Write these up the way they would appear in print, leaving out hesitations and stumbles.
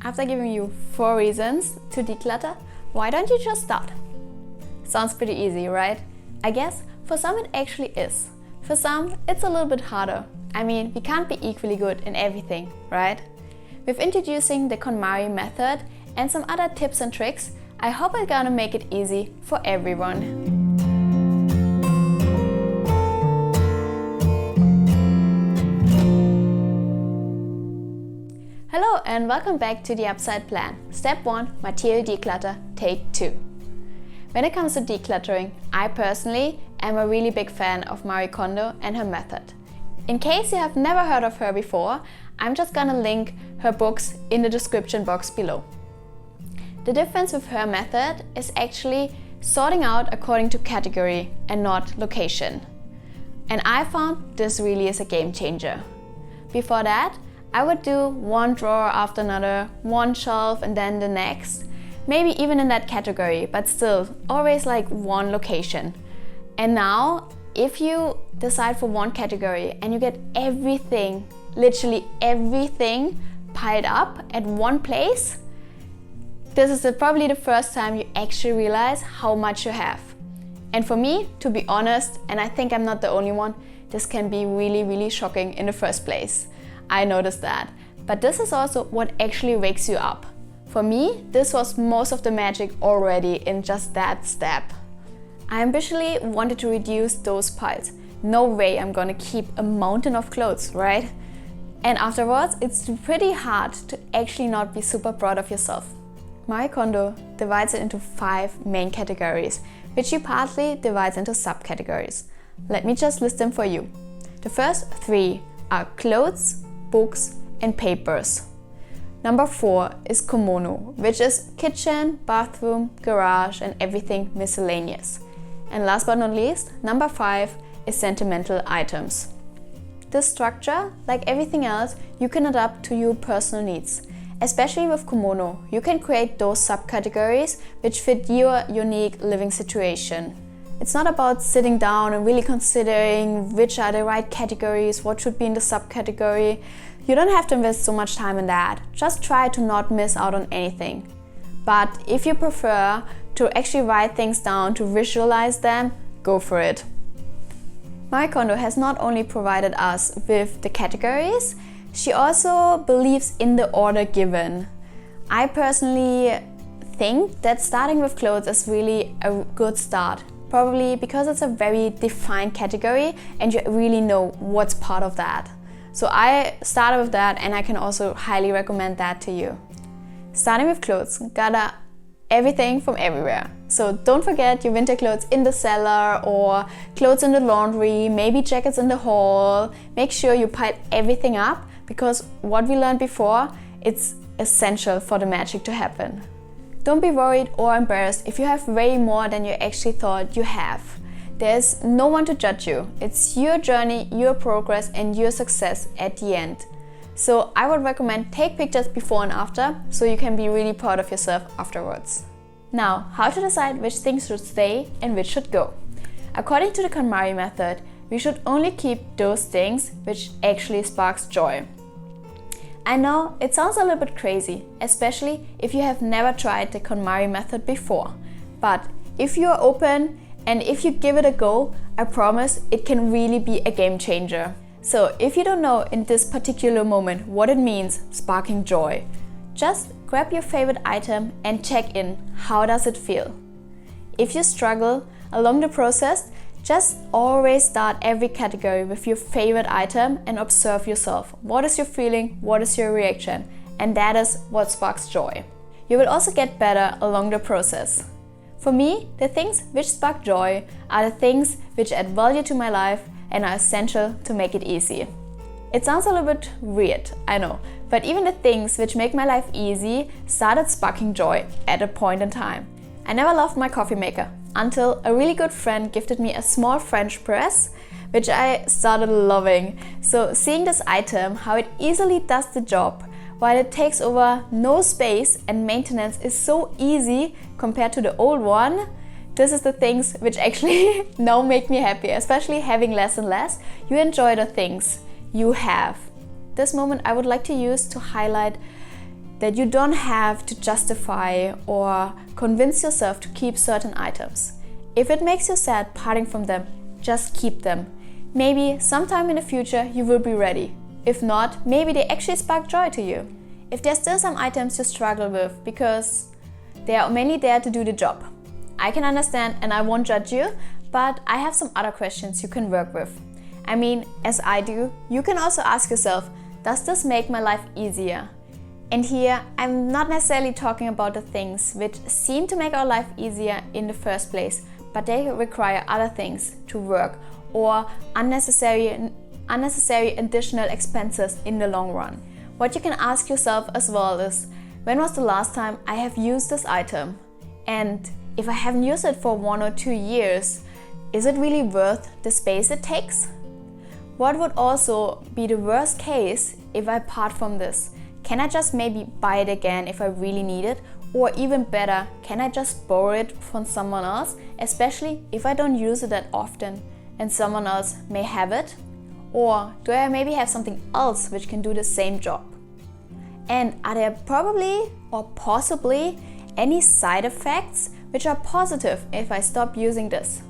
After giving you 4 reasons to declutter, why don't you just start? Sounds pretty easy, right? I guess for some it actually is. For some, it's a little bit harder. I mean, we can't be equally good in everything, right? With introducing the KonMari method and some other tips and tricks, I hope I'm gonna make it easy for everyone. Hello and welcome back to the Upside Plan. Step 1, Material Declutter, Take 2. When it comes to decluttering, I personally am a really big fan of Marie Kondo and her method. In case you have never heard of her before, I'm just gonna link her books in the description box below. The difference with her method is actually sorting out according to category and not location. And I found this really is a game changer. Before that, I would do one drawer after another, one shelf and then the next. Maybe even in that category, but still always like one location. And now, if you decide for one category and you get everything, literally everything piled up at one place, this is probably the first time you actually realize how much you have. And for me, to be honest, and I think I'm not the only one, this can be really shocking in the first place. I noticed that. But this is also what actually wakes you up. For me, this was most of the magic already in just that step. I ambitiously wanted to reduce those piles. No way I'm gonna keep a mountain of clothes, right? And afterwards, it's pretty hard to actually not be super proud of yourself. Marie Kondo divides it into 5 main categories, which she partly divides into subcategories. Let me just list them for you. The first 3 are clothes, books and papers. Number 4 is kimono, which is kitchen, bathroom, garage and everything miscellaneous. And last but not least, number 5 is sentimental items. This structure, like everything else, you can adapt to your personal needs. Especially with kimono, you can create those subcategories which fit your unique living situation. It's not about sitting down and really considering which are the right categories, what should be in the subcategory. You don't have to invest so much time in that. Just try to not miss out on anything. But if you prefer to actually write things down, to visualize them, go for it. Marie Kondo has not only provided us with the categories, she also believes in the order given. I personally think that starting with clothes is really a good start. Probably because it's a very defined category and you really know what's part of that. So I started with that and I can also highly recommend that to you. Starting with clothes, gather everything from everywhere. So don't forget your winter clothes in the cellar or clothes in the laundry, maybe jackets in the hall. Make sure you pile everything up because what we learned before, it's essential for the magic to happen. Don't be worried or embarrassed if you have way more than you actually thought you have. There's no one to judge you. It's your journey, your progress and your success at the end. So I would recommend take pictures before and after so you can be really proud of yourself afterwards. Now, how to decide which things should stay and which should go. According to the KonMari method, we should only keep those things which actually sparks joy. I know it sounds a little bit crazy, especially if you have never tried the KonMari method before. But if you are open and if you give it a go, I promise it can really be a game changer. So if you don't know in this particular moment what it means sparking joy, just grab your favorite item and check in. How does it feel? If you struggle along the process, just always start every category with your favorite item and observe yourself. What is your feeling? What is your reaction? And that is what sparks joy. You will also get better along the process. For me, the things which spark joy are the things which add value to my life and are essential to make it easy. It sounds a little bit weird, I know, but even the things which make my life easy started sparking joy at a point in time. I never loved my coffee maker until a really good friend gifted me a small French press, which I started loving. So seeing this item, how it easily does the job, while it takes over no space and maintenance is so easy compared to the old one, this is the things which actually now make me happy, especially having less and less. You enjoy the things you have. This moment I would like to use to highlight that you don't have to justify or convince yourself to keep certain items. If it makes you sad parting from them, just keep them. Maybe sometime in the future you will be ready. If not, maybe they actually spark joy to you. If there's still some items you struggle with because they are mainly there to do the job, I can understand and I won't judge you, but I have some other questions you can work with. I mean, as I do, you can also ask yourself, does this make my life easier? And here, I'm not necessarily talking about the things which seem to make our life easier in the first place, but they require other things to work or unnecessary additional expenses in the long run. What you can ask yourself as well is, when was the last time I have used this item? And if I haven't used it for 1 or 2 years, is it really worth the space it takes? What would also be the worst case if I part from this? Can I just maybe buy it again if I really need it? Or even better, can I just borrow it from someone else, especially if I don't use it that often and someone else may have it? Or do I maybe have something else which can do the same job? And are there probably or possibly any side effects which are positive if I stop using this?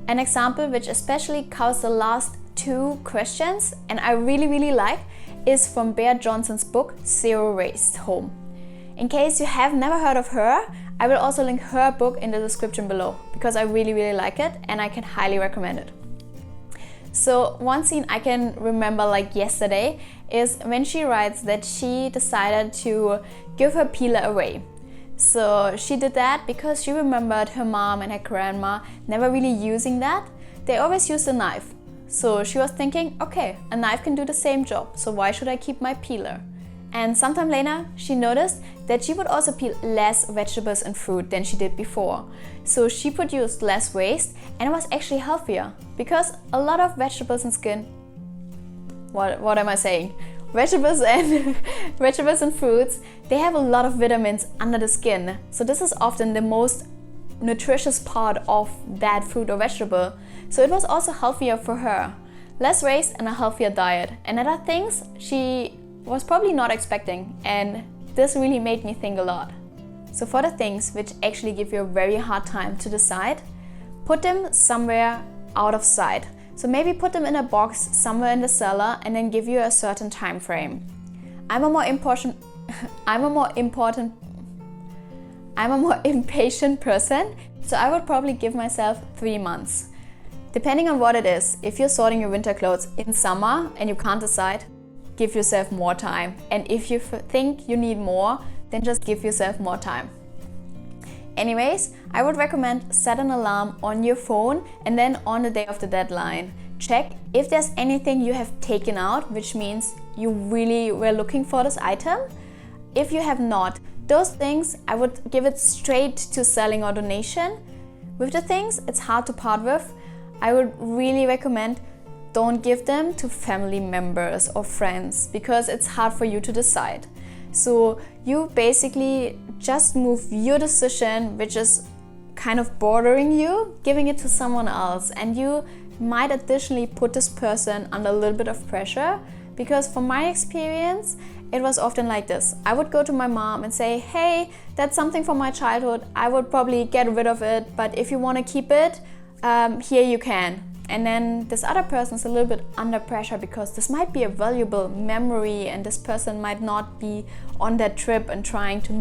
An example which especially covers the last 2 questions and I really like is from Bear Johnson's book Zero Waste Home. In case you have never heard of her, I will also link her book in the description below because I really like it and I can highly recommend it. So one scene I can remember like yesterday is when she writes that she decided to give her peeler away. So she did that because she remembered her mom and her grandma never really using that. They always used a knife. So she was thinking, okay, a knife can do the same job, so why should I keep my peeler? And sometime later, she noticed that she would also peel less vegetables and fruit than she did before. So she produced less waste and it was actually healthier because a lot of vegetables and skin, what am I saying? Vegetables and fruits, they have a lot of vitamins under the skin. So this is often the most nutritious part of that fruit or vegetable. So it was also healthier for her. Less waste and a healthier diet. And other things she was probably not expecting. And this really made me think a lot. So for the things which actually give you a very hard time to decide, put them somewhere out of sight. So maybe put them in a box somewhere in the cellar and then give you a certain time frame. I'm a more impatient person, so I would probably give myself 3 months. Depending on what it is, if you're sorting your winter clothes in summer and you can't decide, give yourself more time. And if you think you need more, then just give yourself more time. Anyways, I would recommend set an alarm on your phone and then on the day of the deadline, check if there's anything you have taken out, which means you really were looking for this item. If you have not, those things I would give it straight to selling or donation. With the things it's hard to part with, I would really recommend don't give them to family members or friends because it's hard for you to decide. So you basically just move your decision, which is kind of bothering you, giving it to someone else, and you might additionally put this person under a little bit of pressure because from my experience it was often like this. I would go to my mom and say, hey, that's something from my childhood, I would probably get rid of it, but if you want to keep it, here you can. And then this other person is a little bit under pressure because this might be a valuable memory and this person might not be on that trip and trying to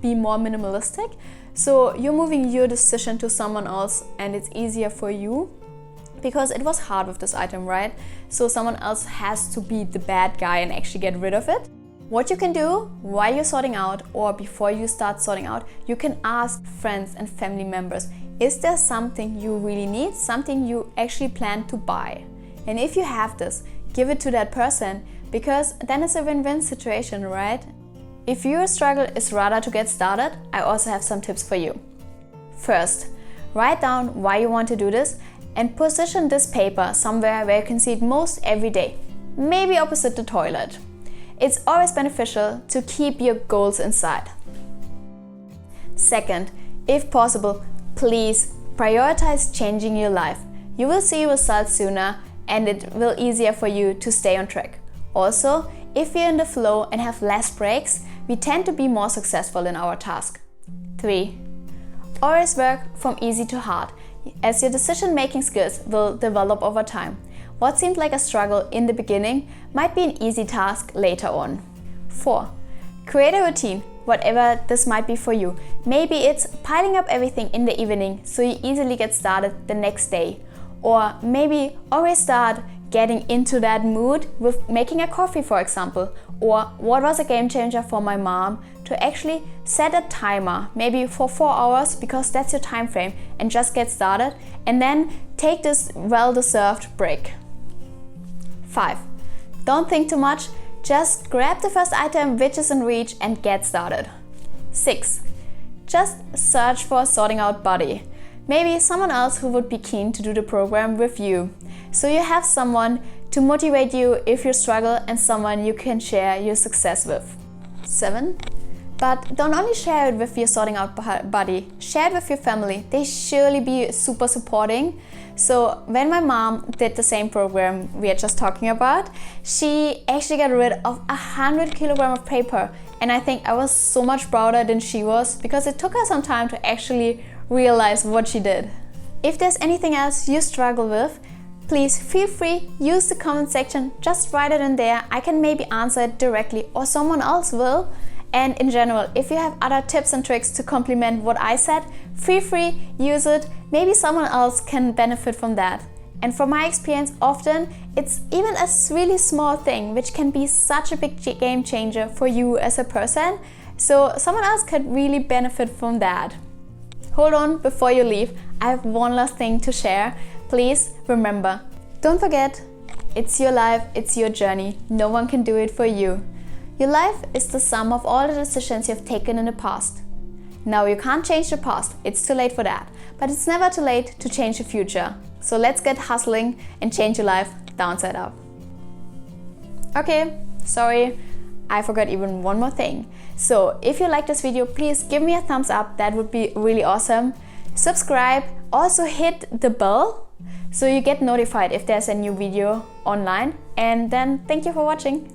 be more minimalistic. So you're moving your decision to someone else and it's easier for you because it was hard with this item, right? So someone else has to be the bad guy and actually get rid of it. What you can do while you're sorting out or before you start sorting out, you can ask friends and family members, is there something you really need, something you actually plan to buy? And if you have this, give it to that person because then it's a win-win situation, right? If your struggle is rather to get started, I also have some tips for you. First, write down why you want to do this and position this paper somewhere where you can see it most every day, maybe opposite the toilet. It's always beneficial to keep your goals inside. Second, if possible, please prioritize changing your life. You will see results sooner and it will easier for you to stay on track. Also, if you're in the flow and have less breaks, we tend to be more successful in our task. 3. Always work from easy to hard, as your decision-making skills will develop over time. What seemed like a struggle in the beginning might be an easy task later on. 4. Create a routine, whatever this might be for you. Maybe it's piling up everything in the evening so you easily get started the next day. Or maybe always start getting into that mood with making a coffee, for example. Or what was a game changer for my mom, to actually set a timer, maybe for 4 hours, because that's your time frame, and just get started, and then take this well-deserved break. 5. Don't think too much, just grab the first item which is in reach and get started. 6. Just search for a sorting out buddy. Maybe someone else who would be keen to do the program with you. So you have someone to motivate you if you struggle and someone you can share your success with. 7. But don't only share it with your sorting out buddy, share it with your family. They surely be super supporting. So when my mom did the same program we are just talking about, she actually got rid of 100 kilograms of paper. And I think I was so much prouder than she was, because it took her some time to actually realize what she did. If there's anything else you struggle with, please feel free, use the comment section, just write it in there. I can maybe answer it directly, or someone else will. And in general, if you have other tips and tricks to complement what I said, feel free, use it. Maybe someone else can benefit from that. And from my experience, often it's even a really small thing which can be such a big game changer for you as a person. So someone else could really benefit from that. Hold on, before you leave, I have one last thing to share. Please remember, don't forget, it's your life, it's your journey. No one can do it for you. Your life is the sum of all the decisions you've taken in the past. Now, you can't change the past, it's too late for that. But it's never too late to change the future. So let's get hustling and change your life downside up. Okay, sorry, I forgot even one more thing. So if you like this video, please give me a thumbs up, that would be really awesome. Subscribe, also hit the bell so you get notified if there's a new video online. And then thank you for watching.